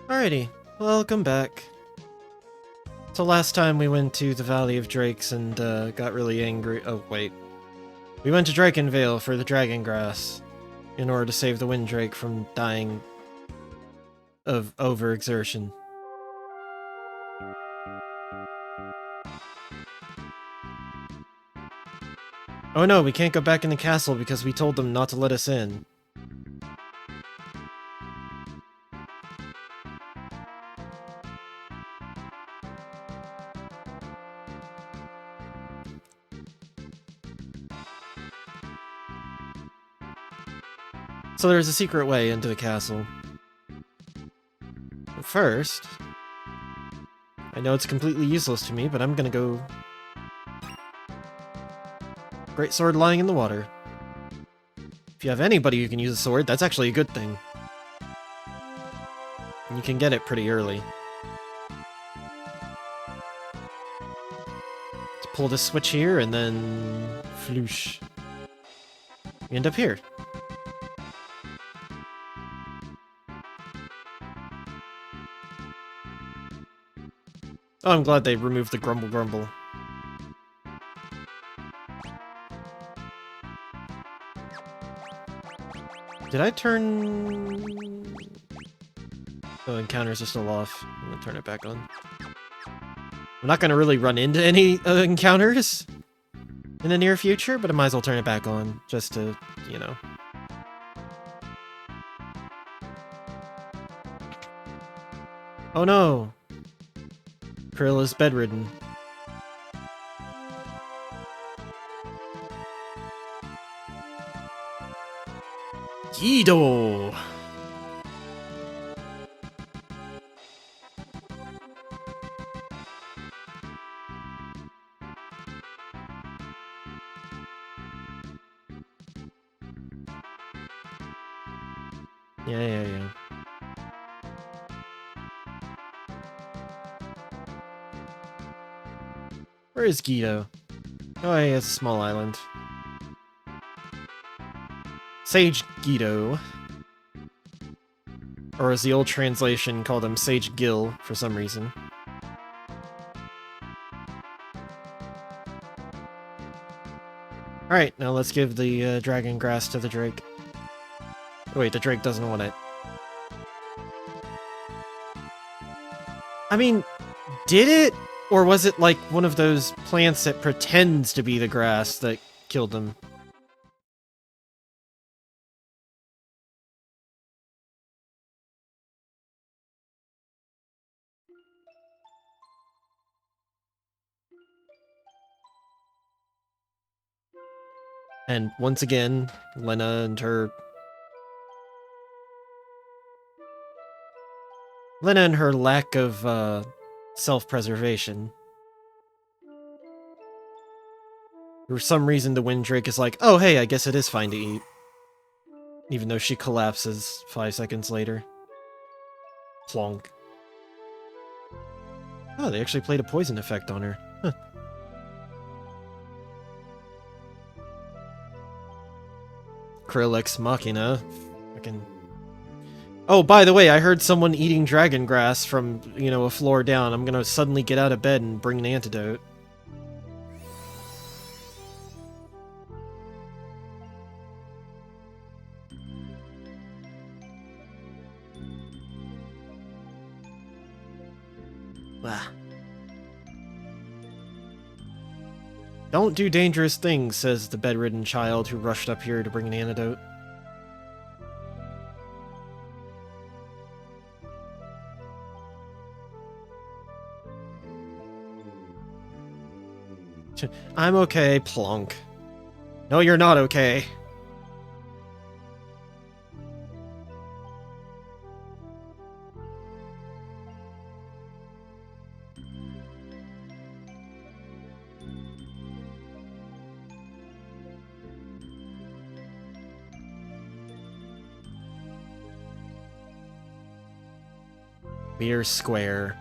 Alrighty, welcome back. So last time we went to the Valley of Drakes and got really angry. Oh wait, we went to Drakenvale for the Dragon Grass in order to save the Wind Drake from dying of overexertion. Oh no, we can't go back in the castle because we told them not to let us in. So there's a secret way into the castle. But first, I know it's completely useless to me, but I'm gonna go... Great sword lying in the water. If you have anybody who can use a sword, that's actually a good thing. And you can get it pretty early. Let's pull this switch here, and then... Floosh. We end up here. Oh, I'm glad they removed the grumble grumble. Did I turn... Oh, encounters are still off. I'm gonna turn it back on. I'm not gonna really run into any encounters in the near future, but I might as well turn it back on, just to, you know. Oh no! Krill is bedridden. Ghido! Yeah. Where is Ghido? Oh, he has a small island. Sage Ghido. Or as the old translation called him, Sage Gil, for some reason. Alright, now let's give the dragon grass to the drake. Oh, wait, the drake doesn't want it. I mean, did it? Or was it like one of those plants that pretends to be the grass that killed them? And once again, Lena and her lack of self-preservation. For some reason, the Wind Drake is like, oh hey, I guess it is fine to eat. Even though she collapses 5 seconds later. Plonk. Oh, they actually played a poison effect on her. Huh. Krill Ex Machina. Fucking... Oh, by the way, I heard someone eating dragon grass from, you know, a floor down. I'm gonna suddenly get out of bed and bring an antidote. Ah. Don't do dangerous things, says the bedridden child who rushed up here to bring an antidote. I'm okay, plonk. No, you're not okay. We're square.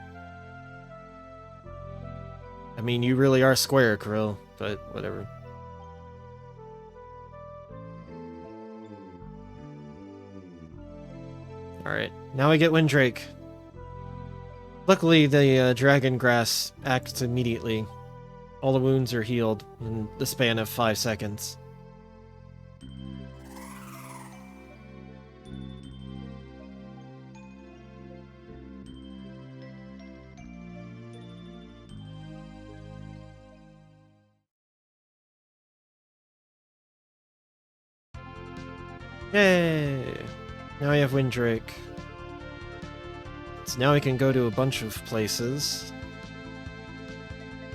I mean, you really are square, Krill, but whatever. Alright, now we get Windrake. Luckily, the dragon grass acts immediately. All the wounds are healed in the span of 5 seconds. Yay! Now we have Windrake. So now we can go to a bunch of places.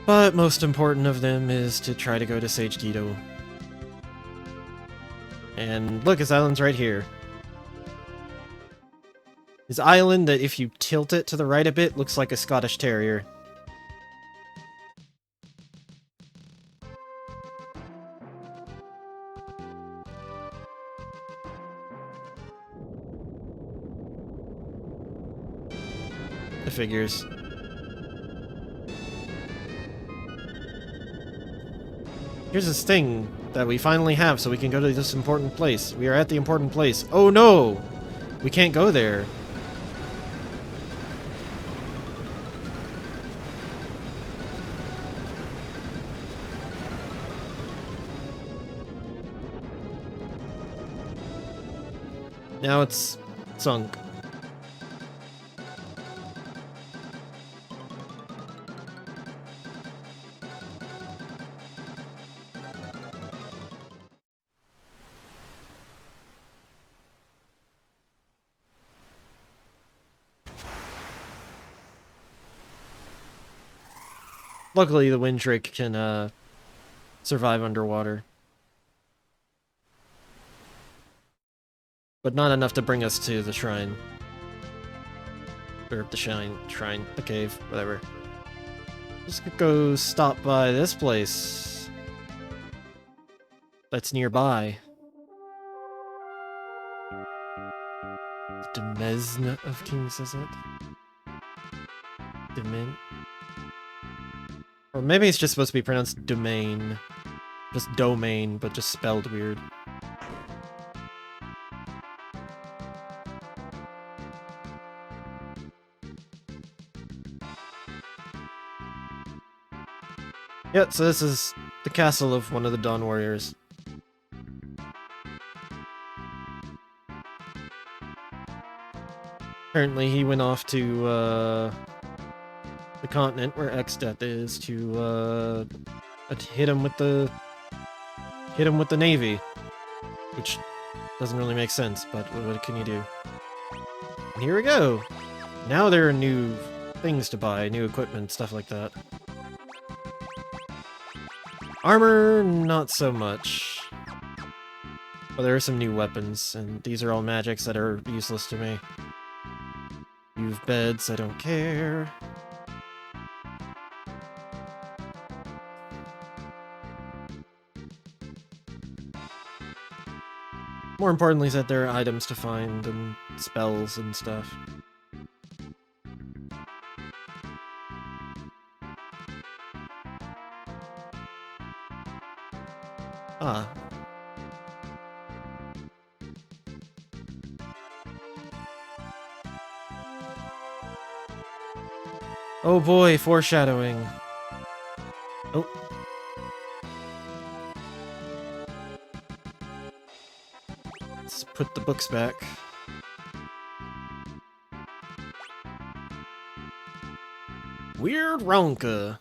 But most important of them is to try to go to Sage Ghido. And look, his island's right here. His island that if you tilt it to the right a bit, looks like a Scottish Terrier. The figures. Here's this thing that we finally have so we can go to this important place. We are at the important place. Oh no! We can't go there. Now it's sunk. Luckily, the Windrake can survive underwater. But not enough to bring us to the shrine. Or the shrine, the cave, whatever. Let's go stop by this place. That's nearby. The Demesne of King Xezat? Domain? Or maybe it's just supposed to be pronounced domain. Just domain, but just spelled weird. Yeah, so this is the castle of one of the Dawn Warriors. Apparently he went off to the continent where Exdeath is to hit him with the navy, which doesn't really make sense, but what can you do? And here we go. Now there are new things to buy, new equipment, stuff like that. Armor, not so much. But there are some new weapons, and these are all magics that are useless to me. You've beds, I don't care. More importantly is that there are items to find, and spells and stuff. Ah. Oh boy, foreshadowing. Oh. Let's put the books back. Weird Ronka.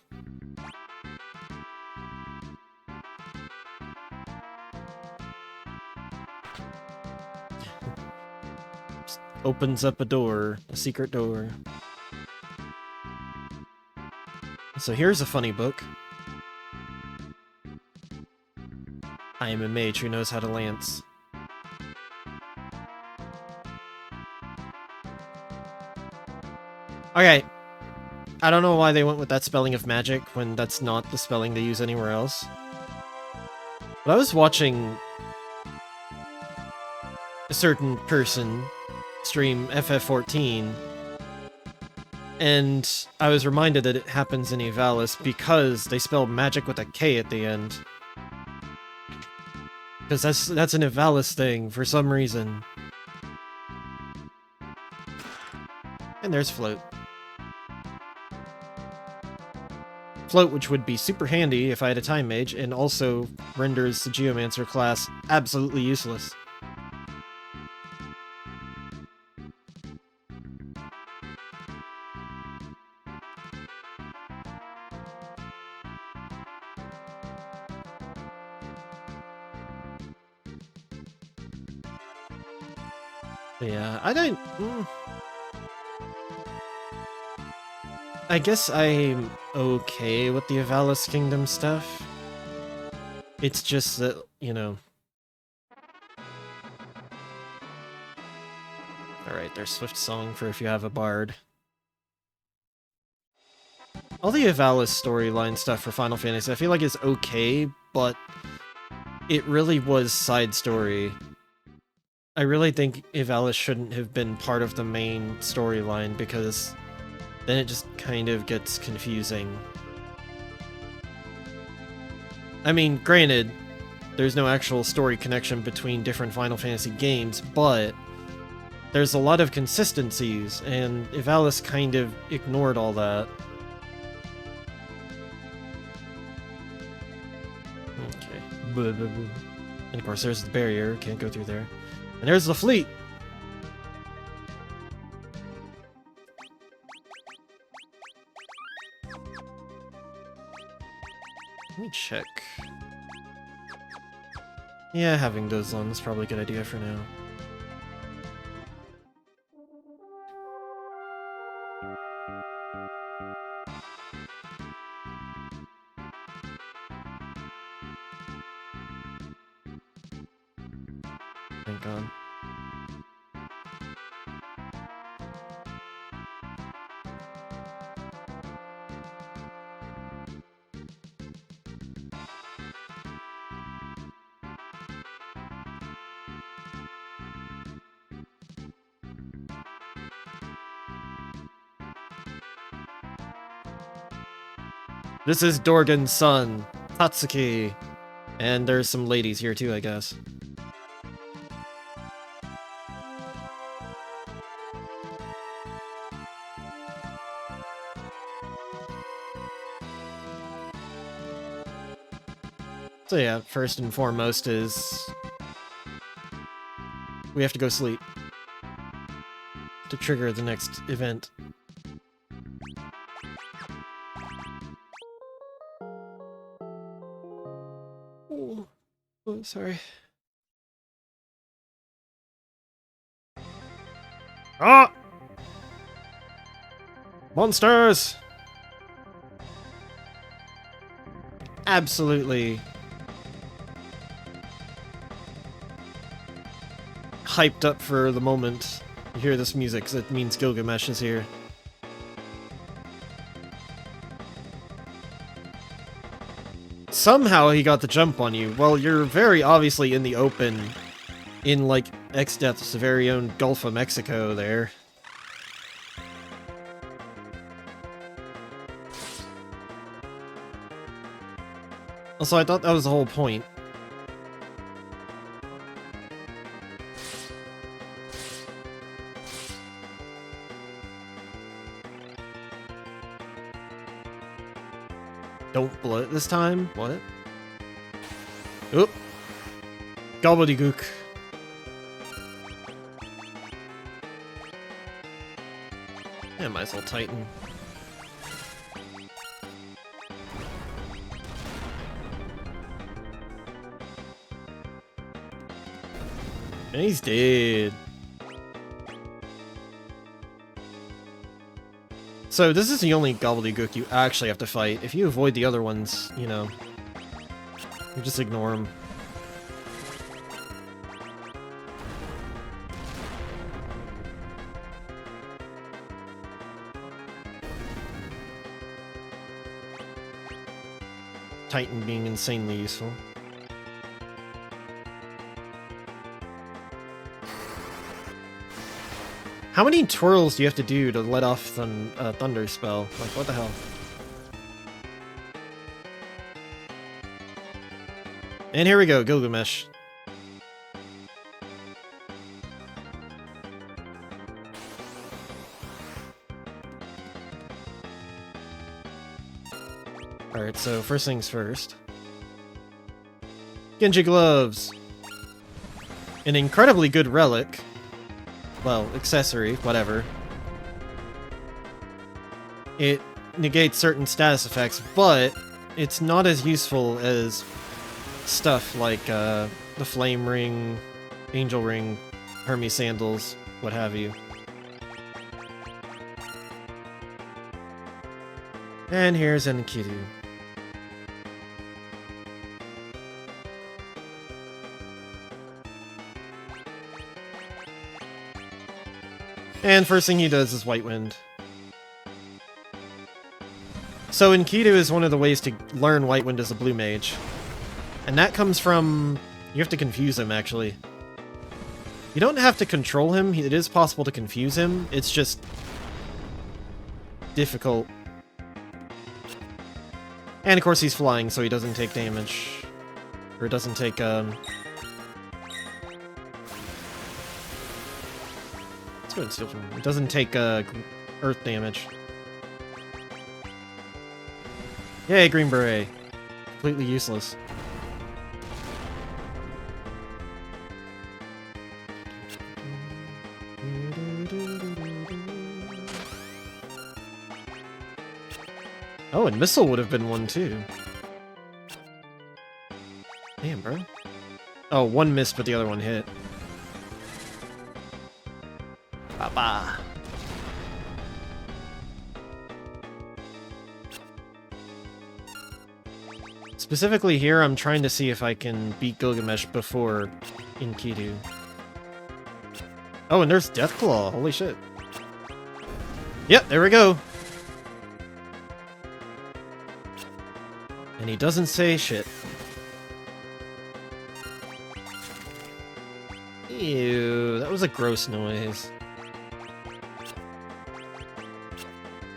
Just opens up a door, a secret door. So here's a funny book. I am a mage who knows how to lance. Okay. I don't know why they went with that spelling of magic when that's not the spelling they use anywhere else. But I was watching a certain person stream FF14, and I was reminded that it happens in Evalis because they spell magic with a K at the end. Because that's an Evalis thing for some reason. And there's Float. Float, which would be super handy if I had a Time Mage, and also renders the Geomancer class absolutely useless. Yeah, I don't... I guess I'm okay with the Avalis Kingdom stuff. It's just that, you know... Alright, there's Swift Song for if you have a Bard. All the Avalis storyline stuff for Final Fantasy, I feel like is okay, but it really was side story. I really think Avalis shouldn't have been part of the main storyline, because then it just kind of gets confusing. I mean, granted, there's no actual story connection between different Final Fantasy games, but there's a lot of consistencies, and Avalis kind of ignored all that. Okay. Blah, blah, blah. And of course, there's the barrier, can't go through there. And there's the fleet! Let me check. Yeah, having those on is probably a good idea for now. Thank God. This is Dorgan's son, Tatsuki. And there's some ladies here too, I guess. So yeah, first and foremost is... we have to go sleep to trigger the next event. Oh, sorry. Ah! Monsters! Absolutely hyped up for the moment. You hear this music, because it means Gilgamesh is here. Somehow he got the jump on you. Well, you're very obviously in the open, in, like, Exdeath's very own Gulf of Mexico there. Also, I thought that was the whole point. Don't blow it this time? What? Oop! Gobbledygook. Yeah, might as well tighten. And he's dead. So this is the only gobbledygook you actually have to fight. If you avoid the other ones, you know, you just ignore them. Titan being insanely useful. How many twirls do you have to do to let off the thunder spell? Like, what the hell? And here we go, Gilgamesh. Alright, so first things first. Genji gloves! An incredibly good relic. Well, accessory, whatever. It negates certain status effects, but it's not as useful as stuff like the Flame Ring, Angel Ring, Hermes Sandals, what have you. And here's Enkidu. And first thing he does is White Wind. So Enkidu is one of the ways to learn White Wind as a blue mage. And that comes from... You have to confuse him, actually. You don't have to control him. It is possible to confuse him. It's just... difficult. And of course he's flying, so he doesn't take damage. Or it doesn't take, Let's go and steal from him. It doesn't take, earth damage. Yay, Green Beret. Completely useless. Oh, and Missile would have been one too. Damn, bro. Oh, one missed, but the other one hit. Ba-ba. Specifically here, I'm trying to see if I can beat Gilgamesh before Enkidu. Oh, and there's Deathclaw. Holy shit. Yep, there we go. And he doesn't say shit. Ew, that was a gross noise.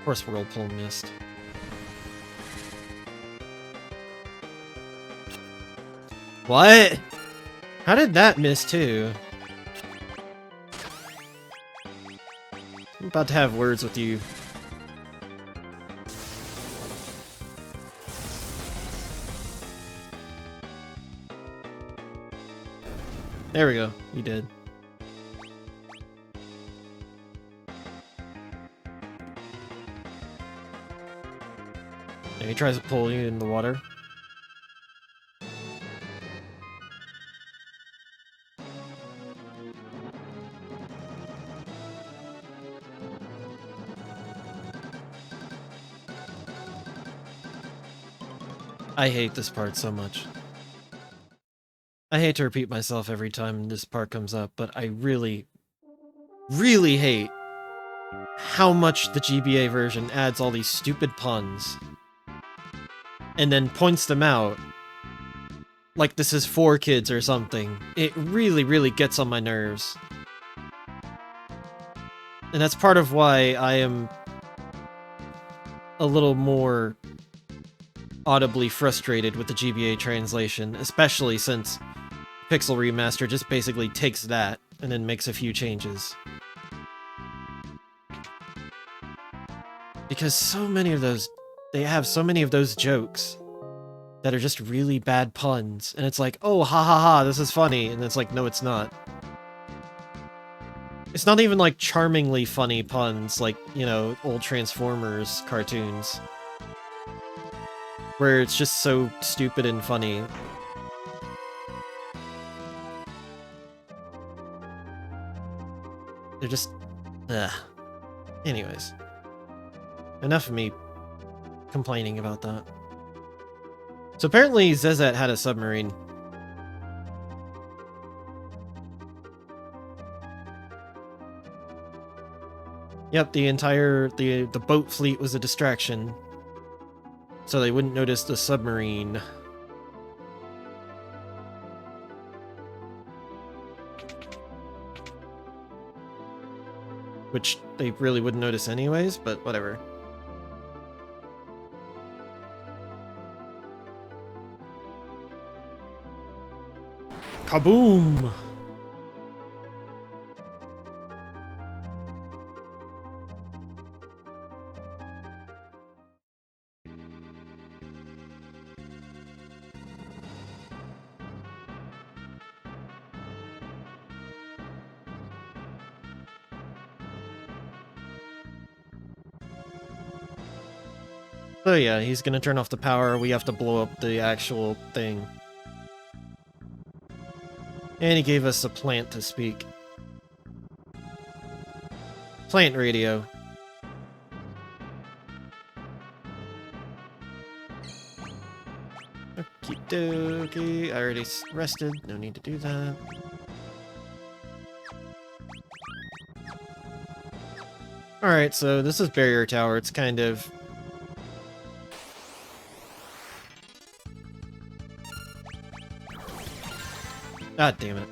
Of course, Whirlpool missed. What? How did that miss too? I'm about to have words with you. There we go. You did. And he tries to pull you in the water. I hate this part so much. I hate to repeat myself every time this part comes up, but I really, really hate how much the GBA version adds all these stupid puns and then points them out like this is for kids or something. It really, really gets on my nerves. And that's part of why I am a little more audibly frustrated with the GBA translation, especially since Pixel Remaster just basically takes that and then makes a few changes. Because so many of those, they have so many of those jokes that are just really bad puns, and it's like, oh, ha ha ha, this is funny, and it's like, no, it's not. It's not even like charmingly funny puns like, you know, old Transformers cartoons, where it's just so stupid and funny. They're just... ugh. Anyways. Enough of me complaining about that. So apparently Xezat had a submarine. Yep, the entire... the boat fleet was a distraction. So they wouldn't notice the submarine. Which they really wouldn't notice anyways, but whatever. Kaboom! So yeah, he's gonna turn off the power, we have to blow up the actual thing. And he gave us a plant to speak. Plant radio. Okie dokie, I already rested, no need to do that. Alright, so this is Barrier Tower, it's kind of... God damn it.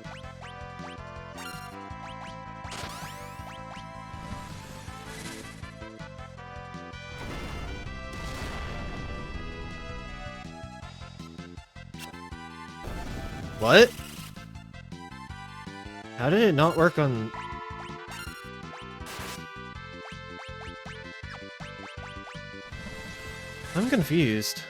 What? How did it not work on... I'm confused.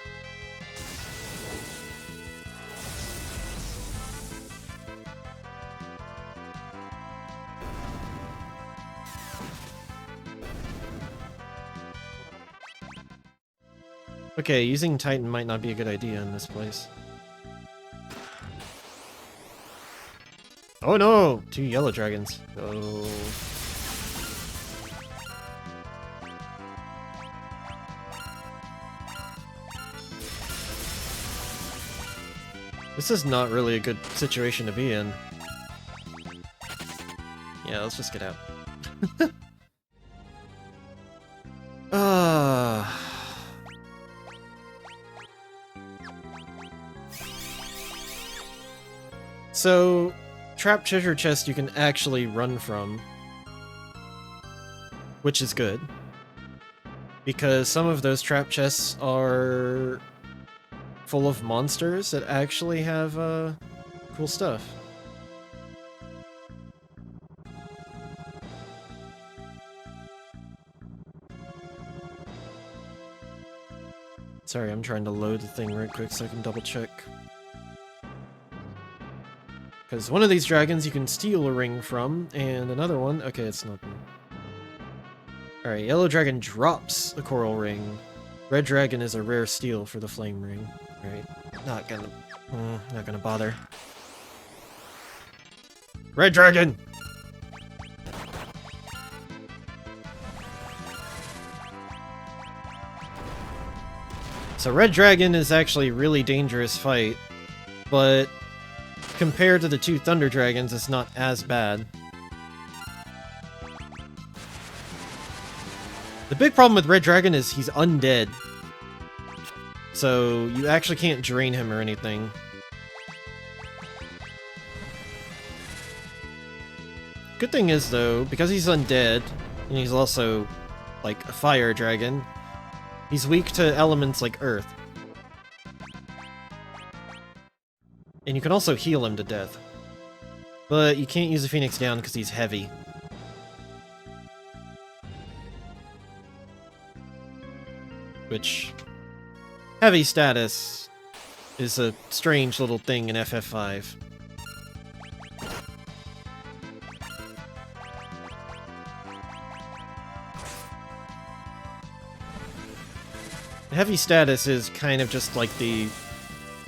Okay, using Titan might not be a good idea in this place. Oh no! 2 yellow dragons. Oh. This is not really a good situation to be in. Yeah, let's just get out. So, trap treasure chest you can actually run from, which is good, because some of those trap chests are full of monsters that actually have cool stuff. Sorry, I'm trying to load the thing right quick so I can double check. Because one of these dragons you can steal a ring from, and another one... Okay, it's nothing. Alright, yellow dragon drops a coral ring. Red dragon is a rare steal for the flame ring. Alright, not gonna bother. Red dragon! So red dragon is actually a really dangerous fight, but compared to the 2 thunder dragons, it's not as bad. The big problem with red dragon is he's undead. So you actually can't drain him or anything. Good thing is though, because he's undead, and he's also like a fire dragon, he's weak to elements like earth. And you can also heal him to death. But you can't use the Phoenix down because he's heavy. Which... heavy status is a strange little thing in FF5. Heavy status is kind of just like the...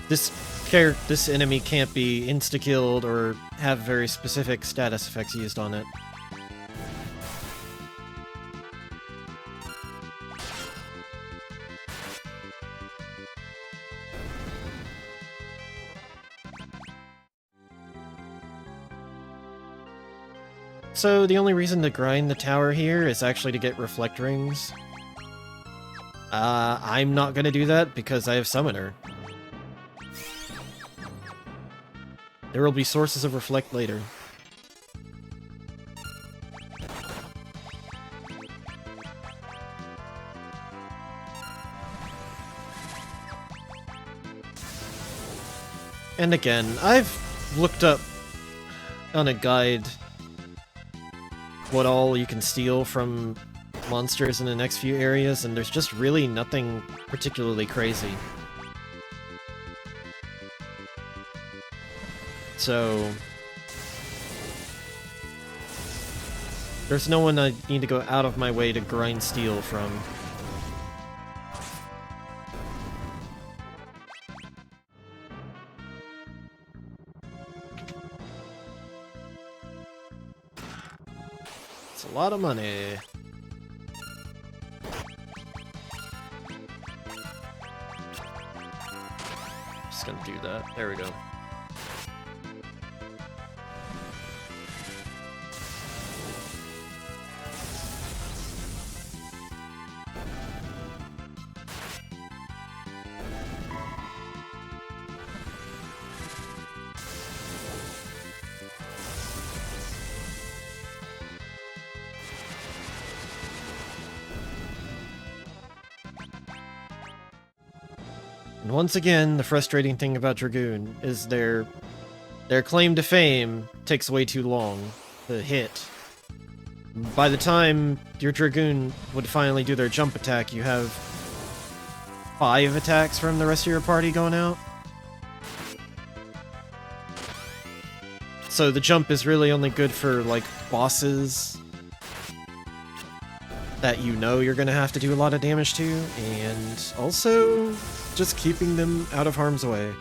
This enemy can't be insta-killed or have very specific status effects used on it. So the only reason to grind the tower here is actually to get reflect rings. I'm not gonna do that because I have Summoner. There will be sources of reflect later. And again, I've looked up on a guide what all you can steal from monsters in the next few areas, and there's just really nothing particularly crazy. So... there's no one I need to go out of my way to grind steel from. That's a lot of money. Just gonna do that. There we go. And once again, the frustrating thing about Dragoon is their claim to fame takes way too long to hit. By the time your Dragoon would finally do their jump attack, you have 5 attacks from the rest of your party going out. So the jump is really only good for, like, bosses that you know you're gonna have to do a lot of damage to, and also just keeping them out of harm's way.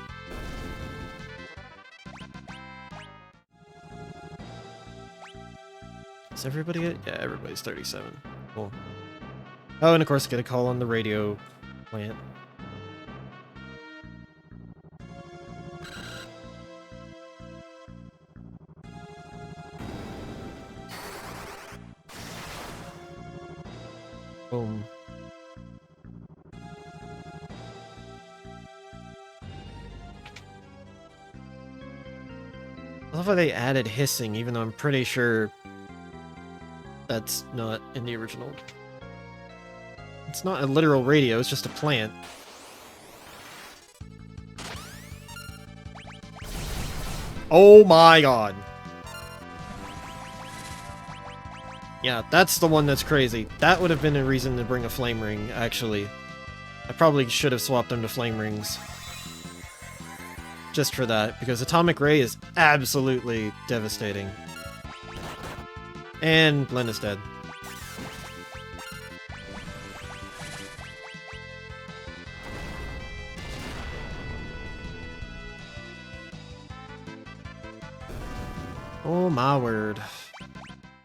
Is everybody at? Yeah, everybody's 37. Cool. Oh, and of course, get a call on the radio plant. Boom. I love how they added hissing, even though I'm pretty sure that's not in the original. It's not a literal radio, it's just a plant. Oh my god. Yeah, that's the one that's crazy. That would have been a reason to bring a flame ring, actually. I probably should have swapped them to flame rings. Just for that, because Atomic Ray is absolutely devastating. And Len is dead. Oh my word.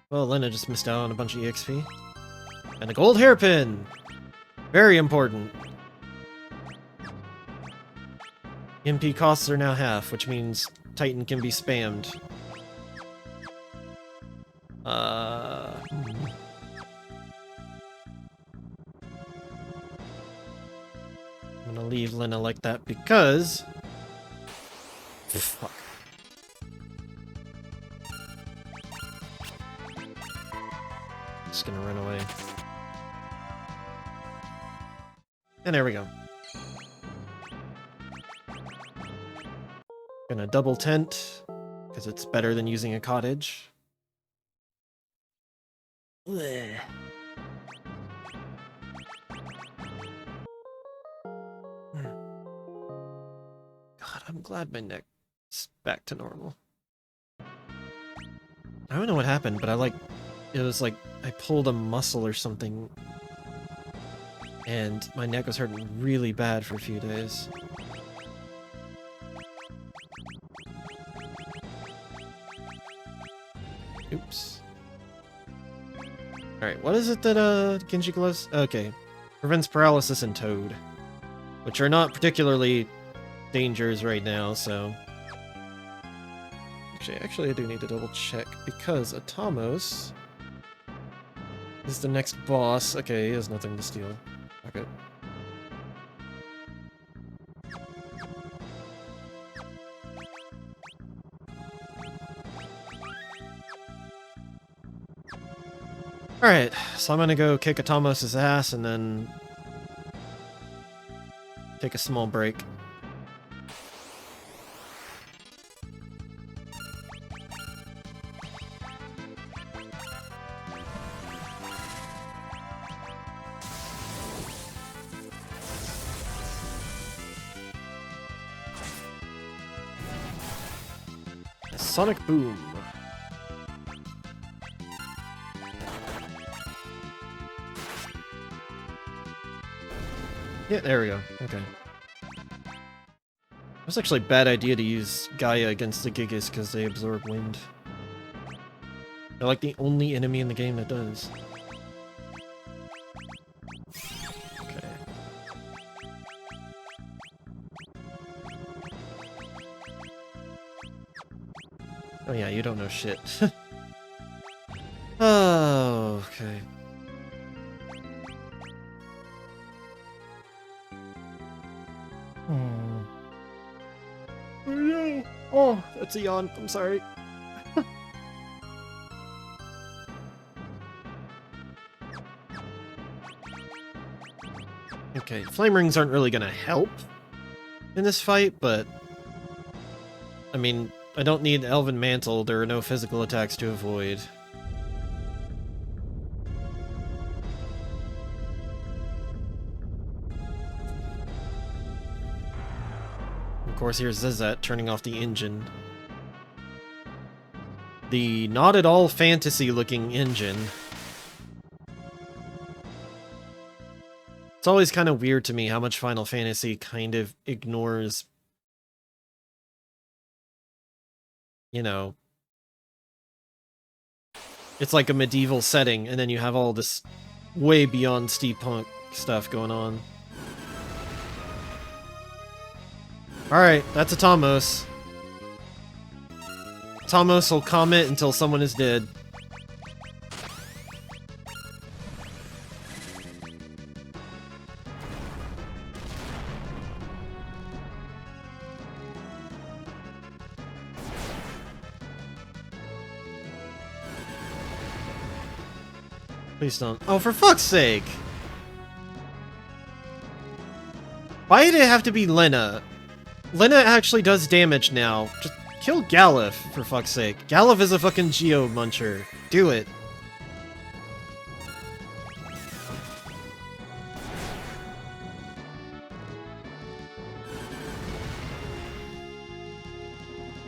Well, Lena just missed out on a bunch of EXP. And a gold hairpin! Very important. MP costs are now half, which means Titan can be spammed. I'm gonna leave Lena like that because... Fuck. Just gonna run away. And there we go. Gonna double tent, because it's better than using a cottage. Blech. God, I'm glad my neck's back to normal. I don't know what happened, but it was like I pulled a muscle or something, and my neck was hurting really bad for a few days. Oops. Alright, what is it that Genji gloves? Okay. Prevents paralysis and Toad, which are not particularly dangers right now, so... Actually, I do need to double check, because Atamos is the next boss. Okay, he has nothing to steal. Okay. Alright, so I'm gonna go kick Atomos' ass and then take a small break. Sonic Boom. Yeah, there we go. Okay. It was actually a bad idea to use Gaia against the Gigas because they absorb wind. They're like the only enemy in the game that does. Okay. Oh yeah, you don't know shit. Oh, okay. Oh no! Oh, that's a yawn. I'm sorry. Okay, flame rings aren't really gonna help in this fight, but I mean, I don't need Elven Mantle. There are no physical attacks to avoid. Of course, here's Xezat turning off the engine. The not at all fantasy-looking engine. It's always kind of weird to me how much Final Fantasy kind of ignores, you know, it's like a medieval setting, and then you have all this way beyond steampunk stuff going on. Alright, that's a Tomos. Tomos will comment until someone is dead. Please don't. Oh, for fuck's sake! Why did it have to be Lena? Lena actually does damage now. Just kill Galuf, for fuck's sake. Galuf is a fucking Geo-muncher. Do it.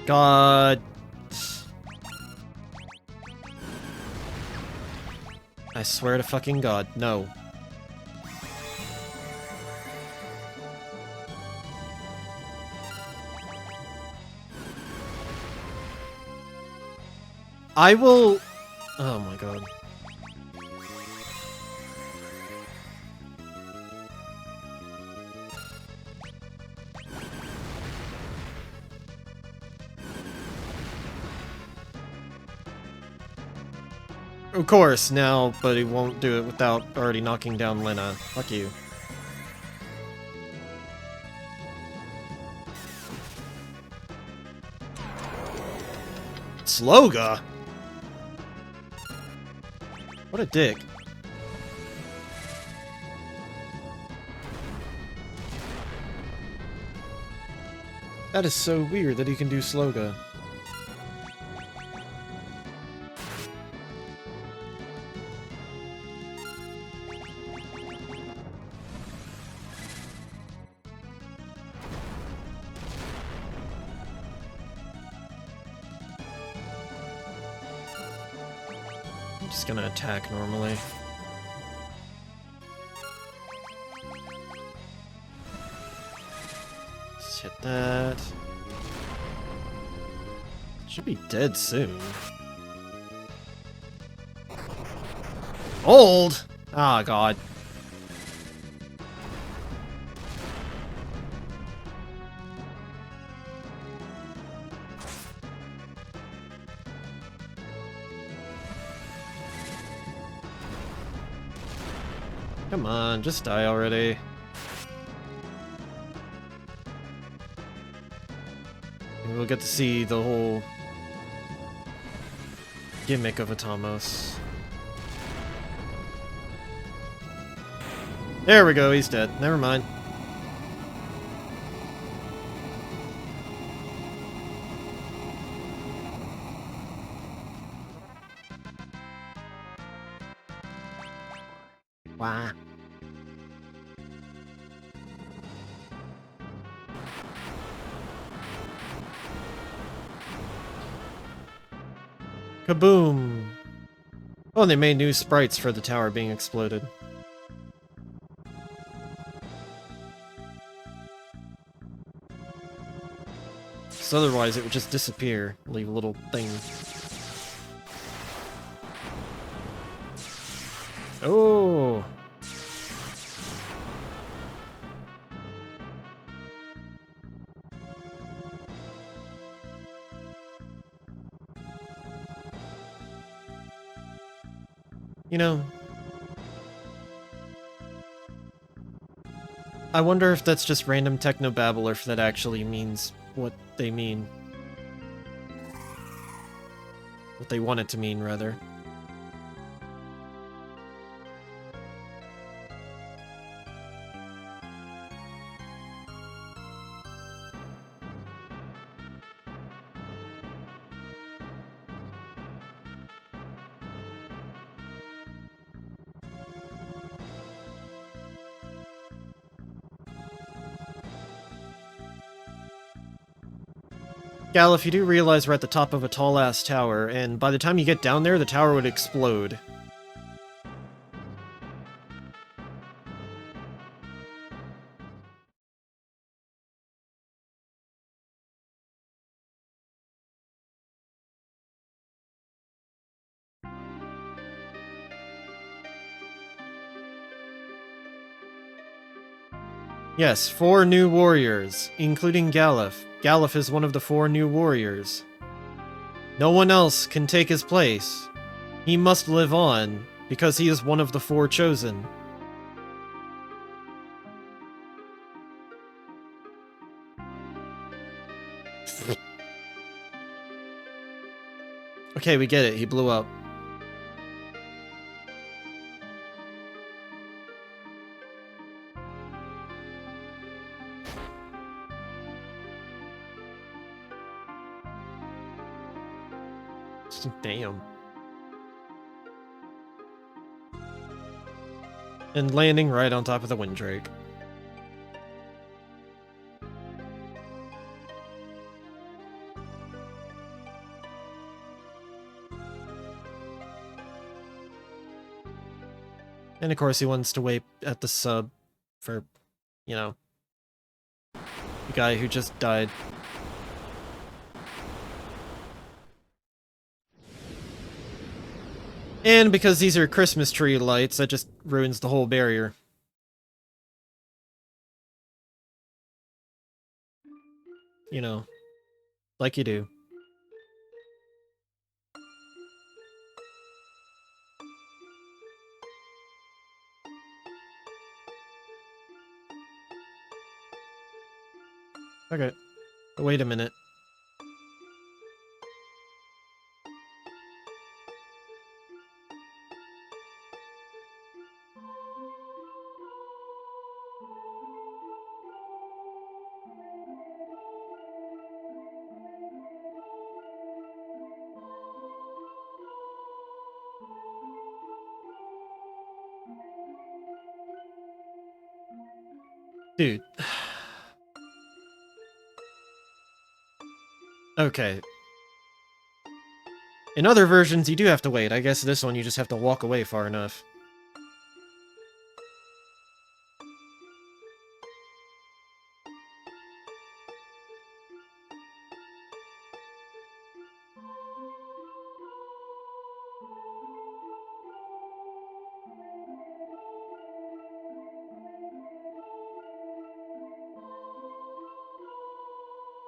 God. I swear to fucking God, no. I will... Oh my God. Of course, now, but he won't do it without already knocking down Lena. Fuck you. Sloga? What a dick. That is so weird that he can do Sloga. I'm just gonna attack normally. Let's hit that. Should be dead soon. Old! Ah, God. Come on, just die already. And we'll get to see the whole gimmick of Atomos. There we go, he's dead. Never mind. Wow. Kaboom! Oh, and they made new sprites for the tower being exploded. So otherwise it would just disappear, leave a little thing. Oh! You know, I wonder if that's just random technobabble or if that actually means what they mean. What they want it to mean, rather. Gal, if you do realize we're at the top of a tall-ass tower, and by the time you get down there, the tower would explode. Yes, 4 new warriors, including Galuf. Galuf is one of the 4 new warriors. No one else can take his place. He must live on, because he is one of the 4 chosen. Okay, we get it. He blew up. Damn. And landing right on top of the Windrake. And of course he wants to wait at the sub for, you know, the guy who just died. And because these are Christmas tree lights, that just ruins the whole barrier. You know, like you do. Okay, wait a minute. Dude. Okay. In other versions, you do have to wait. I guess this one you just have to walk away far enough.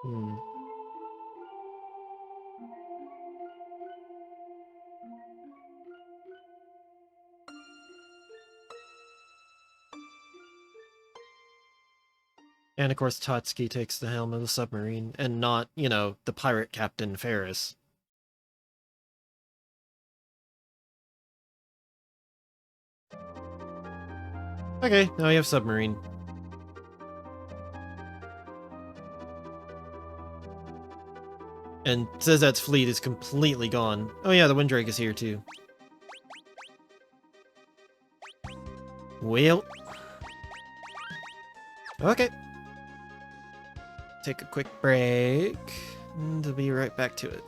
Hmm. And of course, Totski takes the helm of the submarine, and not, you know, the pirate captain Ferris. Okay, now we have submarine. And Xezat's fleet is completely gone. Oh yeah, the Windrake is here too. Well. Okay. Take a quick break, and we'll be right back to it.